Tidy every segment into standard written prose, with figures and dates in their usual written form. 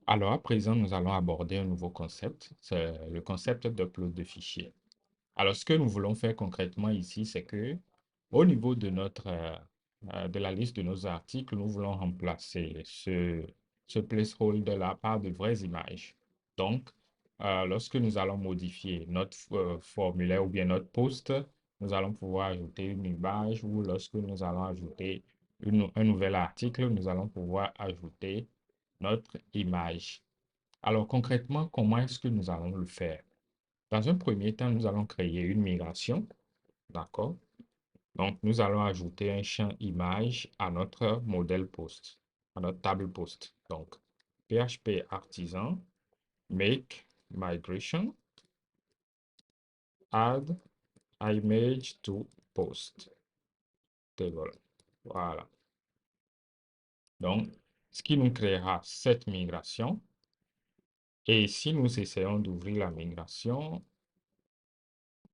Alors, à présent, nous allons aborder un nouveau concept, c'est le concept d'upload de fichiers. Alors, ce que nous voulons faire concrètement ici, c'est que au niveau de de la liste de nos articles, nous voulons remplacer ce placeholder-là par de vraies images. Donc, lorsque nous allons modifier notre formulaire ou bien notre post, nous allons pouvoir ajouter une image ou lorsque nous allons ajouter un nouvel article, nous allons pouvoir ajouter notre image. Alors concrètement, comment est-ce que nous allons le faire? Dans un premier temps, nous allons créer une migration, d'accord? Donc, nous allons ajouter un champ image à notre modèle post, à notre table post. Donc, PHP artisan, make migration, add image to post table. Voilà. Donc, ce qui nous créera cette migration. Et si nous essayons d'ouvrir la migration,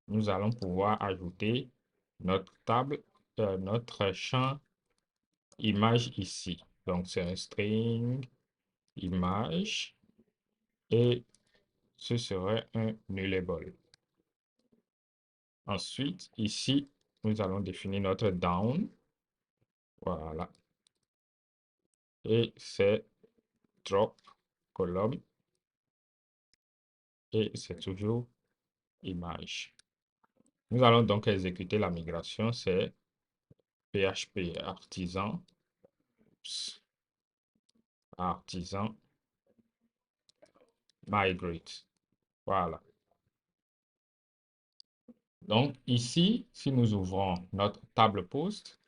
nous allons pouvoir ajouter notre table, notre champ image ici. Donc, c'est un string image et ce serait un nullable. Ensuite, ici, nous allons définir notre down. Voilà. Et c'est drop column et c'est toujours image. Nous allons donc exécuter la migration. C'est PHP artisan migrate. Voilà. Donc ici, si nous ouvrons notre table post,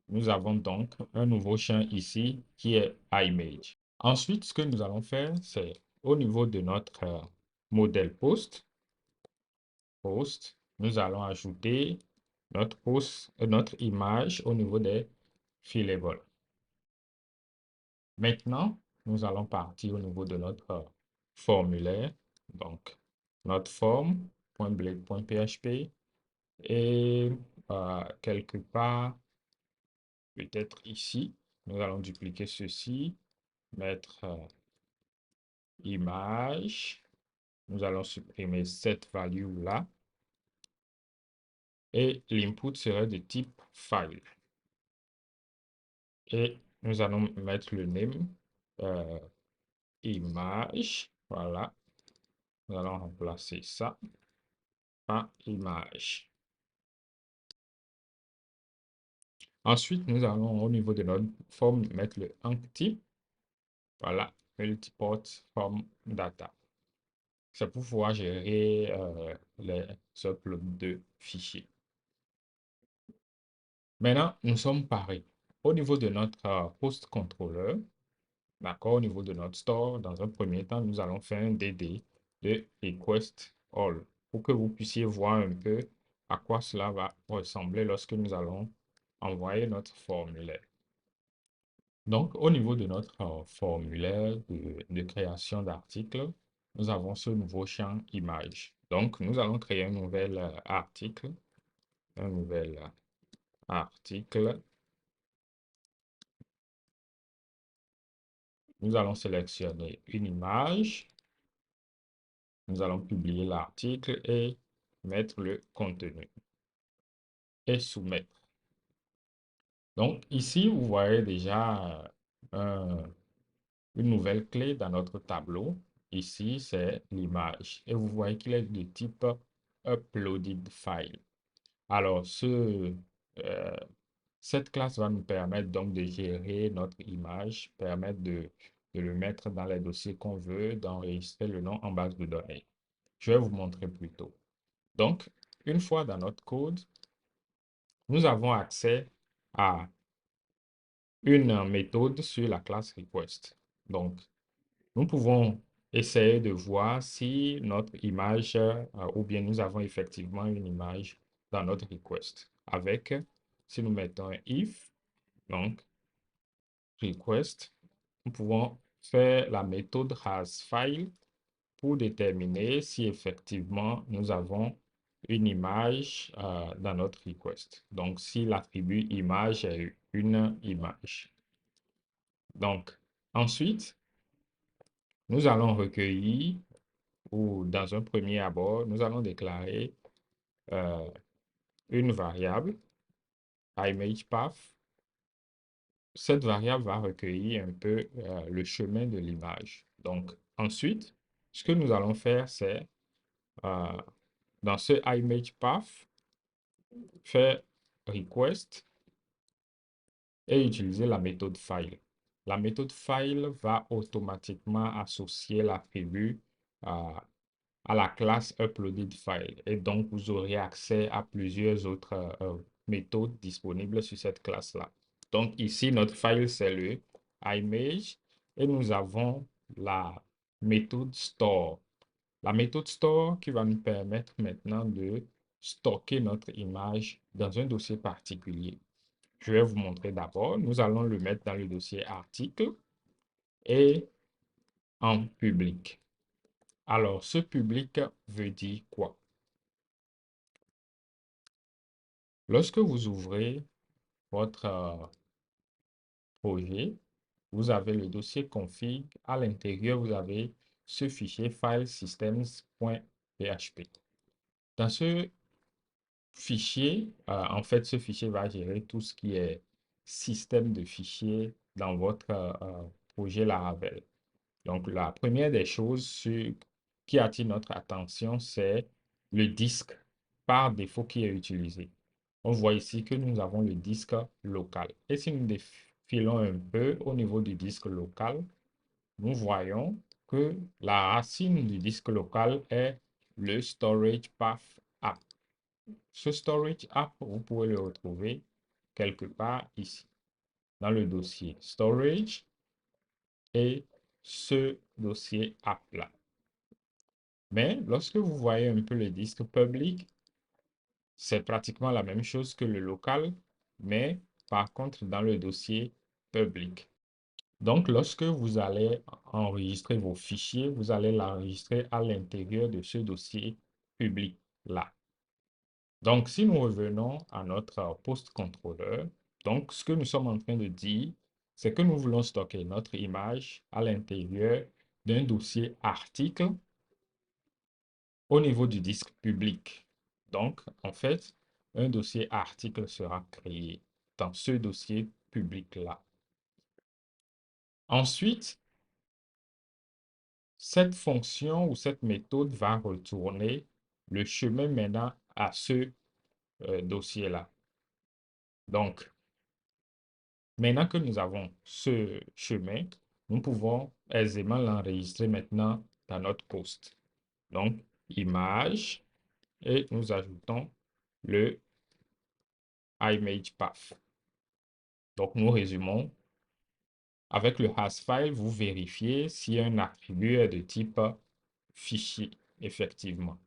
nous avons donc un nouveau champ ici qui est image. Ensuite, ce que nous allons faire, c'est au niveau de notre modèle post, nous allons ajouter notre image au niveau des fillables. Maintenant, nous allons partir au niveau de notre formulaire. Donc, notre form.blade.php et quelque part, peut-être ici, nous allons dupliquer ceci, mettre image. Nous allons supprimer cette value-là. Et l'input serait de type file. Et nous allons mettre le name image. Voilà. Nous allons remplacer ça par image. Ensuite, nous allons au niveau de notre forme mettre le type. Voilà, multiport form data. C'est pour pouvoir gérer les uploads de fichiers. Maintenant, nous sommes parés. Au niveau de notre post controller, d'accord, au niveau de notre store, dans un premier temps, nous allons faire un DD de request all pour que vous puissiez voir un peu à quoi cela va ressembler lorsque nous allons envoyer notre formulaire. Donc, au niveau de notre formulaire de création d'articles, nous avons ce nouveau champ image. Donc, nous allons créer un nouvel article. Un nouvel article. Nous allons sélectionner une image. Nous allons publier l'article et mettre le contenu et soumettre. Donc, ici, vous voyez déjà une nouvelle clé dans notre tableau. Ici, c'est l'image. Et vous voyez qu'il est de type uploaded file. Alors, cette classe va nous permettre donc de gérer notre image, permettre de le mettre dans les dossiers qu'on veut, d'enregistrer le nom en base de données. Je vais vous montrer plus tôt. Donc, une fois dans notre code, nous avons accès à une méthode sur la classe request. Donc, nous pouvons essayer de voir si notre image ou bien nous avons effectivement une image dans notre request. Avec, si nous mettons un if, donc request, nous pouvons faire la méthode hasFile pour déterminer si effectivement nous avons une image dans notre request. Donc, si l'attribut image est une image. Donc, ensuite, nous allons recueillir, ou dans un premier abord, nous allons déclarer euh, une variable, imagePath. Cette variable va recueillir un peu le chemin de l'image. Donc, ensuite, ce que nous allons faire, c'est euh, dans ce imagePath, faire request et utiliser la méthode file. La méthode file va automatiquement associer l'attribut à la classe uploaded file. Et donc, vous aurez accès à plusieurs autres méthodes disponibles sur cette classe-là. Donc, ici, notre file, c'est le image et nous avons la méthode store. La méthode store qui va nous permettre maintenant de stocker notre image dans un dossier particulier. Je vais vous montrer d'abord. Nous allons le mettre dans le dossier article et en public. Alors, ce public veut dire quoi? Lorsque vous ouvrez votre projet, vous avez le dossier config. À l'intérieur, vous avez ce fichier file systems.php. Dans ce fichier, en fait, ce fichier va gérer tout ce qui est système de fichiers dans votre projet Laravel. Donc, la première des choses qui attire notre attention, c'est le disque par défaut qui est utilisé. On voit ici que nous avons le disque local. Et si nous défilons un peu au niveau du disque local, nous voyons que la racine du disque local est le storage path app. Ce storage app, vous pouvez le retrouver quelque part ici, dans le dossier storage et ce dossier app-là. Mais lorsque vous voyez un peu le disque public, c'est pratiquement la même chose que le local, mais par contre dans le dossier public. Donc, lorsque vous allez enregistrer vos fichiers, vous allez l'enregistrer à l'intérieur de ce dossier public-là. Donc, si nous revenons à notre post controller, donc ce que nous sommes en train de dire, c'est que nous voulons stocker notre image à l'intérieur d'un dossier article au niveau du disque public. Donc, en fait, un dossier article sera créé dans ce dossier public-là. Ensuite, cette fonction ou cette méthode va retourner le chemin maintenant à ce dossier-là. Donc, maintenant que nous avons ce chemin, nous pouvons aisément l'enregistrer maintenant dans notre post. Donc, image, et nous ajoutons le image path. Donc, nous résumons. Avec le hasFile, vous vérifiez si un attribut est de type fichier, effectivement.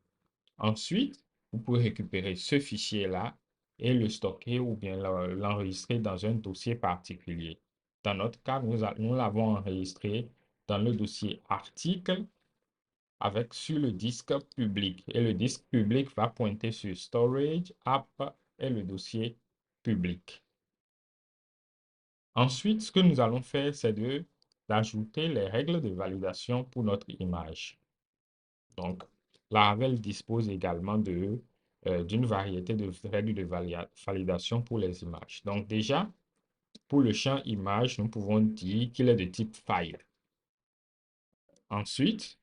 Ensuite, vous pouvez récupérer ce fichier-là et le stocker ou bien l'enregistrer dans un dossier particulier. Dans notre cas, nous l'avons enregistré dans le dossier article avec sur le disque public. Et le disque public va pointer sur storage, app et le dossier public. Ensuite, ce que nous allons faire, c'est d'ajouter les règles de validation pour notre image. Donc, Laravel dispose également d'une variété de règles de validation pour les images. Donc, déjà, pour le champ image, nous pouvons dire qu'il est de type file. Ensuite,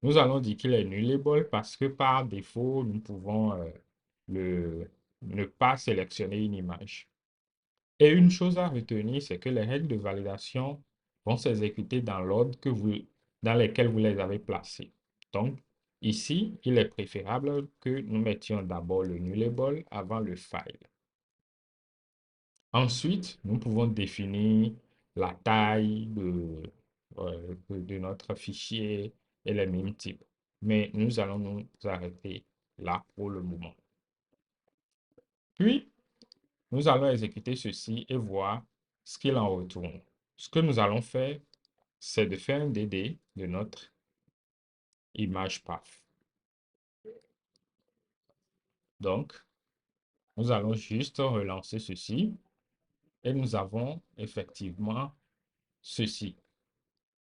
nous allons dire qu'il est nullable parce que par défaut, nous pouvons ne pas sélectionner une image. Et une chose à retenir, c'est que les règles de validation vont s'exécuter dans l'ordre dans lequel vous les avez placées. Donc, ici, il est préférable que nous mettions d'abord le nullable avant le file. Ensuite, nous pouvons définir la taille de notre fichier et les mêmes types. Mais nous allons nous arrêter là pour le moment. Puis, nous allons exécuter ceci et voir ce qu'il en retourne. Ce que nous allons faire, c'est de faire un DD de notre image path. Donc, nous allons juste relancer ceci et nous avons effectivement ceci.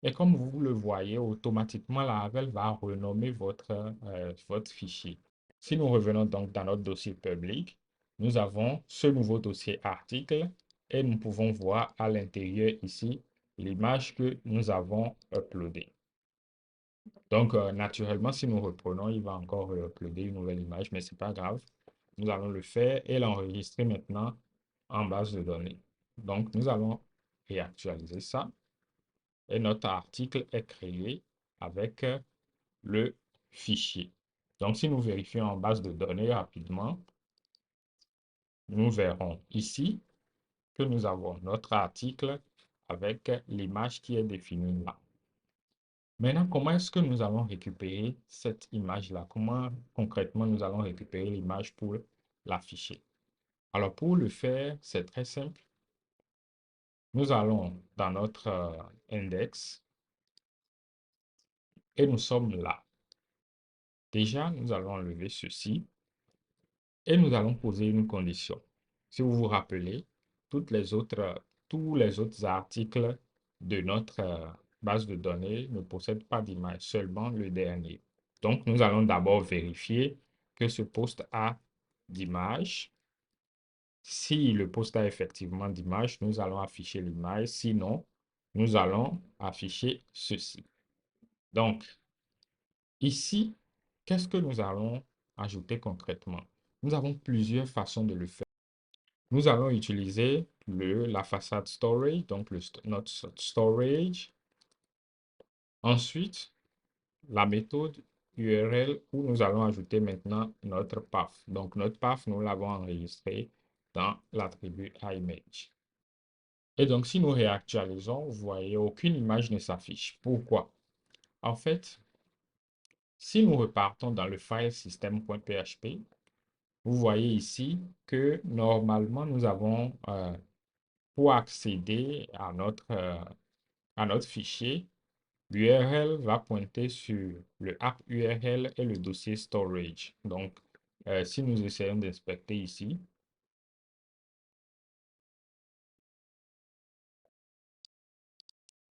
Et comme vous le voyez, automatiquement, Laravel va renommer votre fichier. Si nous revenons donc dans notre dossier public, nous avons ce nouveau dossier article et nous pouvons voir à l'intérieur ici l'image que nous avons uploadée. Donc, naturellement, si nous reprenons, il va encore uploader une nouvelle image, mais ce n'est pas grave. Nous allons le faire et l'enregistrer maintenant en base de données. Donc, nous allons réactualiser ça et notre article est créé avec le fichier. Donc, si nous vérifions en base de données rapidement, nous verrons ici que nous avons notre article avec l'image qui est définie là. Maintenant, comment est-ce que nous allons récupérer cette image-là? Comment concrètement nous allons récupérer l'image pour l'afficher? Alors, pour le faire, c'est très simple. Nous allons dans notre index et nous sommes là. Déjà, nous allons enlever ceci et nous allons poser une condition. Si vous vous rappelez, tous les autres articles de notre base de données ne possèdent pas d'image, seulement le dernier. Donc, nous allons d'abord vérifier que ce poste a d'image. Si le poste a effectivement d'image, nous allons afficher l'image. Sinon, nous allons afficher ceci. Donc, ici, qu'est-ce que nous allons ajouter concrètement? Nous avons plusieurs façons de le faire. Nous allons utiliser la façade storage, donc notre storage. Ensuite, la méthode URL où nous allons ajouter maintenant notre path. Donc, notre path, nous l'avons enregistré dans l'attribut image. Et donc, si nous réactualisons, vous voyez, aucune image ne s'affiche. Pourquoi? En fait, si nous repartons dans le file system.php, vous voyez ici que normalement, nous avons, pour accéder à notre fichier, l'URL va pointer sur le app URL et le dossier storage. Donc, si nous essayons d'inspecter ici,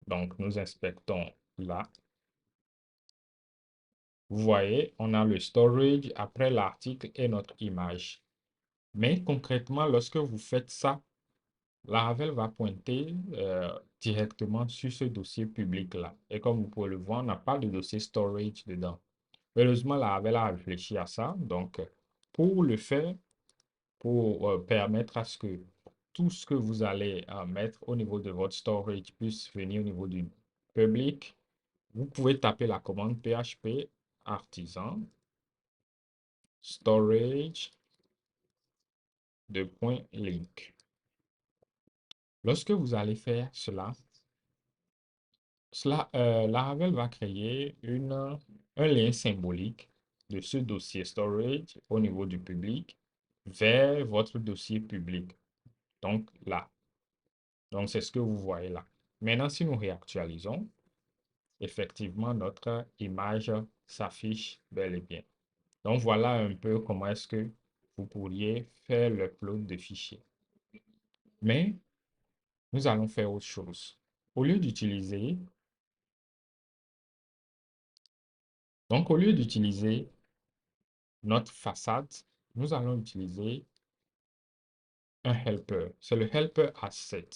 donc nous inspectons là, vous voyez, on a le storage après l'article et notre image. Mais concrètement, lorsque vous faites ça, Laravel va pointer directement sur ce dossier public-là. Et comme vous pouvez le voir, on n'a pas de dossier storage dedans. Heureusement, Laravel a réfléchi à ça. Donc, pour le faire, pour permettre à ce que tout ce que vous allez mettre au niveau de votre storage puisse venir au niveau du public, vous pouvez taper la commande php artisan storage de point link. Lorsque vous allez faire cela, Laravel va créer un lien symbolique de ce dossier storage au niveau du public vers votre dossier public. Donc là. Donc c'est ce que vous voyez là. Maintenant, si nous réactualisons, effectivement, notre image s'affiche bel et bien. Donc voilà un peu comment est-ce que vous pourriez faire l'upload de fichiers. Mais nous allons faire autre chose. Au lieu d'utiliser, au lieu d'utiliser notre façade, nous allons utiliser un helper. C'est le helper asset.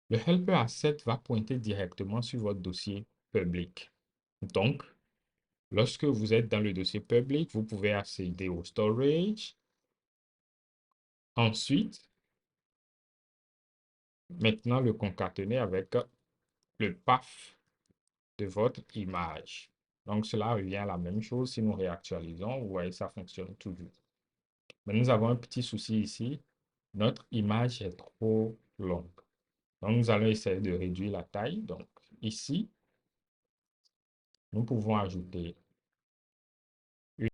Le helper asset va pointer directement sur votre dossier public. Donc, lorsque vous êtes dans le dossier public, vous pouvez accéder au storage. Ensuite, maintenant le concaténer avec le path de votre image. Donc, cela revient à la même chose. Si nous réactualisons, vous voyez, ça fonctionne toujours. Mais nous avons un petit souci ici. Notre image est trop longue. Donc, nous allons essayer de réduire la taille. Donc, ici, nous pouvons ajouter une.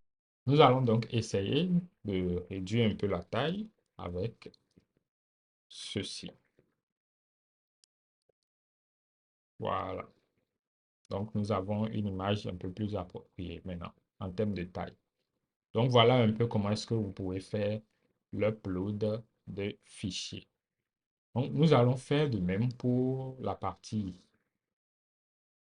Nous allons donc essayer de réduire un peu la taille avec ceci. Voilà. Donc, nous avons une image un peu plus appropriée maintenant en termes de taille. Donc, voilà un peu comment est-ce que vous pouvez faire l'upload de fichiers. Donc, nous allons faire de même pour la partie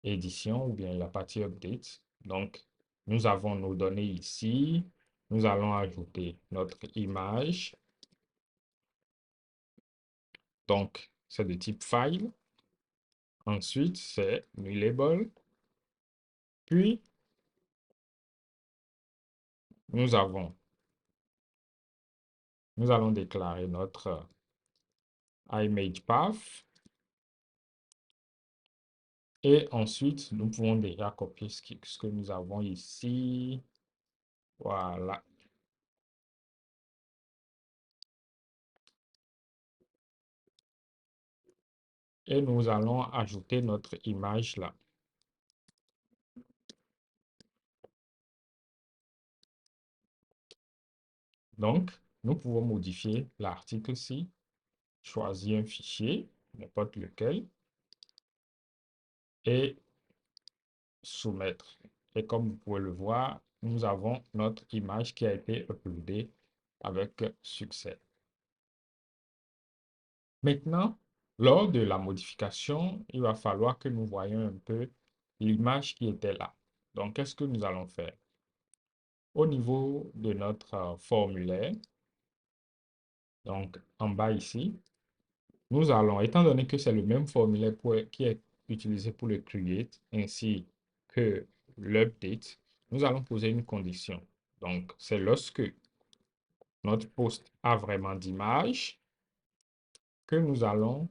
édition ou bien la partie update. Donc, nous avons nos données ici. Nous allons ajouter notre image. Donc, c'est de type file. Ensuite, c'est new label. Puis, nous allons déclarer notre image path. Et ensuite, nous pouvons déjà copier ce que nous avons ici. Voilà. Et nous allons ajouter notre image là. Donc, nous pouvons modifier l'article-ci, choisir un fichier, n'importe lequel, et soumettre. Et comme vous pouvez le voir, nous avons notre image qui a été uploadée avec succès. Maintenant, lors de la modification, il va falloir que nous voyions un peu l'image qui était là. Donc, qu'est-ce que nous allons faire? Au niveau de notre formulaire, donc en bas ici, nous allons, étant donné que c'est le même formulaire qui est utilisé pour le create ainsi que l'update, nous allons poser une condition. Donc, c'est lorsque notre post a vraiment d'image que nous allons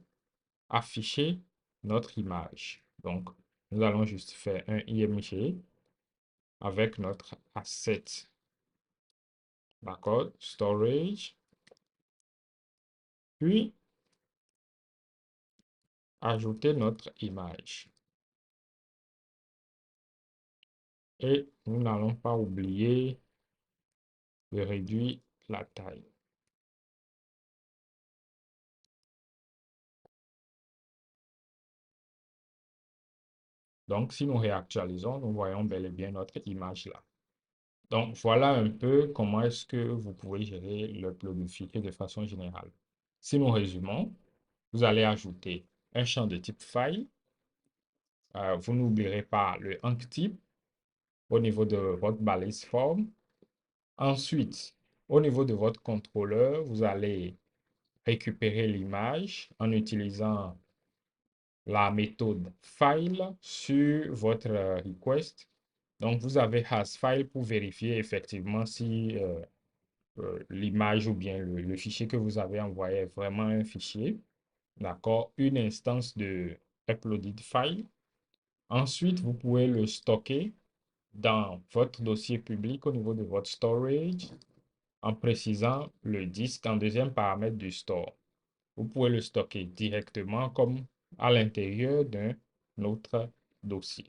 afficher notre image. Donc, nous allons juste faire un img avec notre asset. D'accord? Storage. Puis, ajouter notre image. Et nous n'allons pas oublier de réduire la taille. Donc, si nous réactualisons, nous voyons bel et bien notre image là. Donc, voilà un peu comment est-ce que vous pouvez gérer l'upload de fichiers de façon générale. Si nous résumons, vous allez ajouter un champ de type file. Vous n'oublierez pas le type au niveau de votre balise form. Ensuite, au niveau de votre contrôleur, vous allez récupérer l'image en utilisant la méthode file sur votre request. Donc, vous avez hasFile pour vérifier effectivement si l'image ou bien le fichier que vous avez envoyé est vraiment un fichier. D'accord? Une instance de uploaded file. Ensuite, vous pouvez le stocker dans votre dossier public au niveau de votre storage en précisant le disque en deuxième paramètre du store. Vous pouvez le stocker directement comme à l'intérieur d'un autre dossier.